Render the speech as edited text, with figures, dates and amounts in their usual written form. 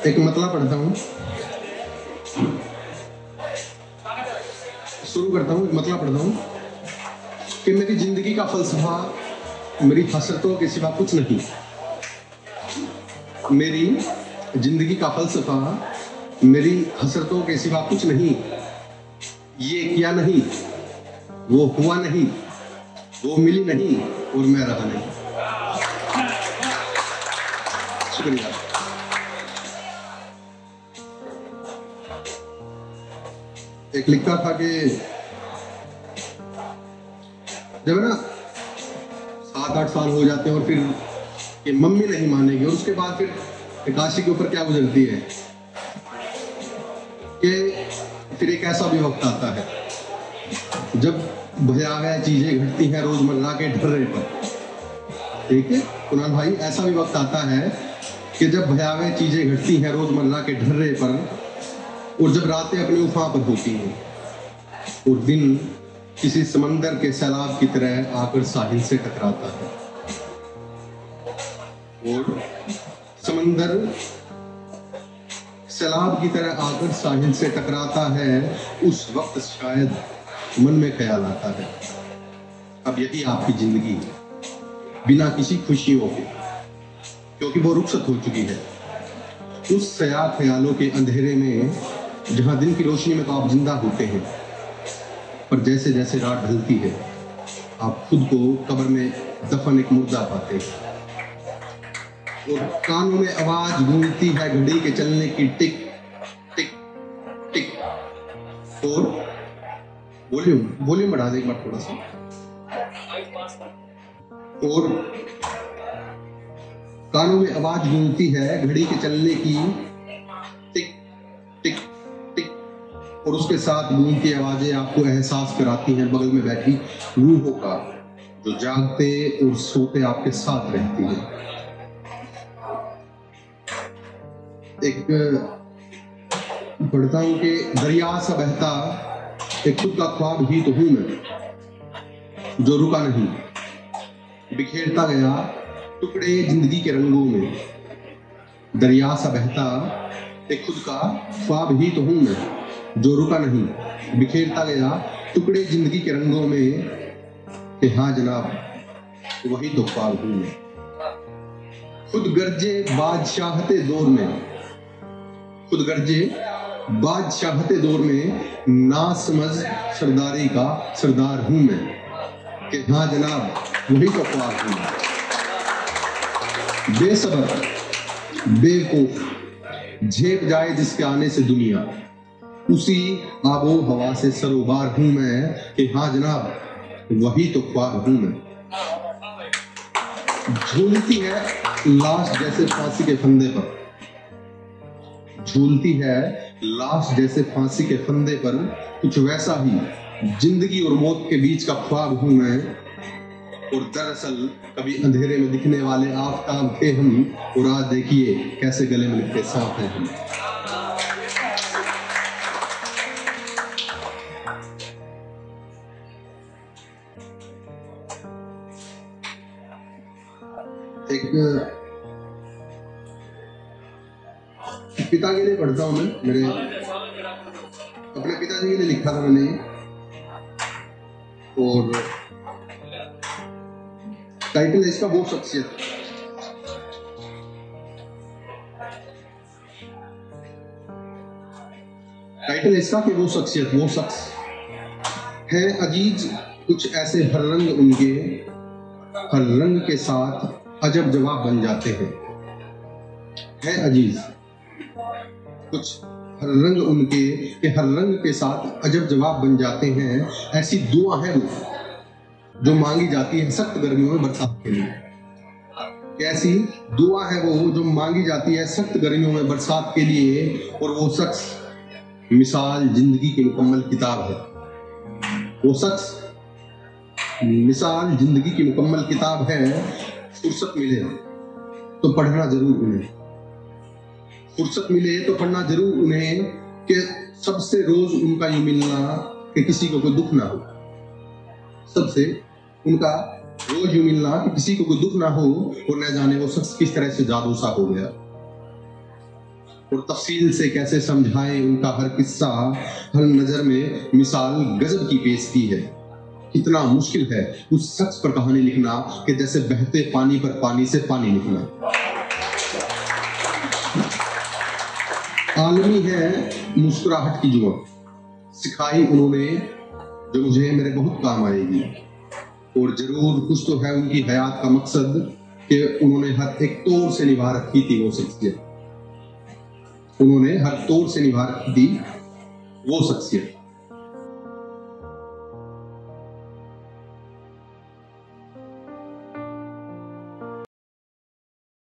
एक मतला पढ़ता हूँ, शुरू करता हूँ। एक मतला पढ़ता हूँ कि मेरी जिंदगी का फलसफा मेरी हसरतों के सिवा कुछ नहीं। मेरी जिंदगी का फलसफा मेरी हसरतों के सिवा कुछ नहीं। ये किया नहीं, वो हुआ नहीं, वो मिली नहीं और मैं रहा नहीं। शुक्रिया। एक लिखा था कि जब ना 7-8 साल हो जाते हैं और फिर कि मम्मी नहीं मानेगी, और उसके बाद फिर काशी के ऊपर क्या गुजरती है कि फिर एक ऐसा भी वक्त आता है जब भयावह चीजें घटती हैं रोजमर्रा के ढर्रे पर। ठीक है कुणाल भाई, ऐसा भी वक्त आता है कि जब भयावह चीजें घटती हैं रोजमर्रा के ढर्रे पर, और जब रातें अपनी उफा पर होती हैं और दिन किसी समंदर के सैलाब की तरह आकर साहिल से टकराता है, और समंदर सैलाब की तरह आकर साहिल से टकराता है, उस वक्त शायद मन में ख्याल आता है अब यही आपकी जिंदगी है, बिना किसी खुशियों के, क्योंकि वो रुखसत हो चुकी है। उस सया ख्यालों के अंधेरे में जहां दिन की रोशनी में तो आप जिंदा होते हैं, पर जैसे जैसे रात ढलती है आप खुद को कब्र में दफन एक मुर्दा पाते हैं, और कानों में आवाज गूंजती है घड़ी के चलने की, टिक टिक टिक। और वॉल्यूम बढ़ा दे एक बार थोड़ा सा। और कानों में आवाज गूंजती है घड़ी के चलने की, टिक टिक टिक, और उसके साथ गूंजती आवाजें आपको एहसास कराती हैं बगल में बैठी रूहों का, जो जागते और सोते आपके साथ रहती है। एक पढ़ता हूं कि दरिया सा बहता एक खुद का ख्वाब ही तो हूं मैं, जो रुका नहीं, बिखेरता गया टुकड़े जिंदगी के रंगों में। दरिया सा बहता एक खुद का ख्वाब ही तो हूं मैं, जो रुका नहीं, बिखेरता गया टुकड़े जिंदगी के रंगों में, कि हाँ जनाब वही तो ख्वाब हूं मैं। खुद गर्जे बादशाहते दौर में, खुद गर्जे बादशाहते दौर में, ना समझ सरदारी का सरदार हूं मैं, कि हाँ जनाब वही तो ख्वाब हूं मैं। बेसब्र बेवकूफ झेप जाए जिसके आने से दुनिया, उसी आबो हवा से सरोबार हूं मैं, कि हाँ जनाब वही तो ख्वाब हूं मैं। झूलती है लाश जैसे फांसी के फंदे पर, झूलती है लाश जैसे फांसी के फंदे पर, कुछ वैसा ही जिंदगी और मौत के बीच का ख्वाब हूं मैं। और दरअसल कभी अंधेरे में दिखने वाले आफताब थे हम, और आज देखिए कैसे गले में लिपटे सांप हैं हम। एक पिता के लिए पढ़ता हूं मैं, मेरे अपने पिताजी के लिए लिखा था मैंने, और टाइटल है इसका वो शख्सियत। टाइटल इसका कि वो शख्सियत, वो शख्स है अजीज कुछ ऐसे, हर रंग उनके हर रंग के साथ अजब जवाब बन जाते हैं। है अजीज कुछ हर रंग उनके के हर रंग के साथ अजब जवाब बन जाते हैं। ऐसी दुआ है वो जो मांगी जाती है सख्त गर्मियों में बरसात के लिए। कैसी दुआ है वो जो मांगी जाती है सख्त गर्मियों में बरसात के लिए, और वो शख्स मिसाल जिंदगी की मुकम्मल किताब है। वो शख्स मिसाल जिंदगी की मुकम्मल किताब है। फुर्सत मिले तो पढ़ना जरूर उन्हें, फुर्सत मिले तो पढ़ना जरूर उन्हें, कि सबसे रोज उनका यूं मिलना कि किसी को कोई दुख ना हो। सबसे उनका रोज यूं मिलना कि किसी को कोई दुख ना हो, और न जाने वो शख्स किस तरह से जादू सा हो गया। और तफसील से कैसे समझाएं उनका हर किस्सा, हर नजर में मिसाल गजब की पेश की है। कितना मुश्किल है उस शख्स पर कहानी लिखना कि जैसे बहते पानी पर पानी से पानी निकलना। आलमी है मुस्कुराहट की जुआ, सिखाई उन्होंने जो मुझे मेरे बहुत काम आएगी। और जरूर कुछ तो है उनकी हयात का मकसद कि उन्होंने हर एक तौर से निभा रखी थी वो शख्सियत, उन्होंने हर तौर से निभा रखी थी वो शख्सियत।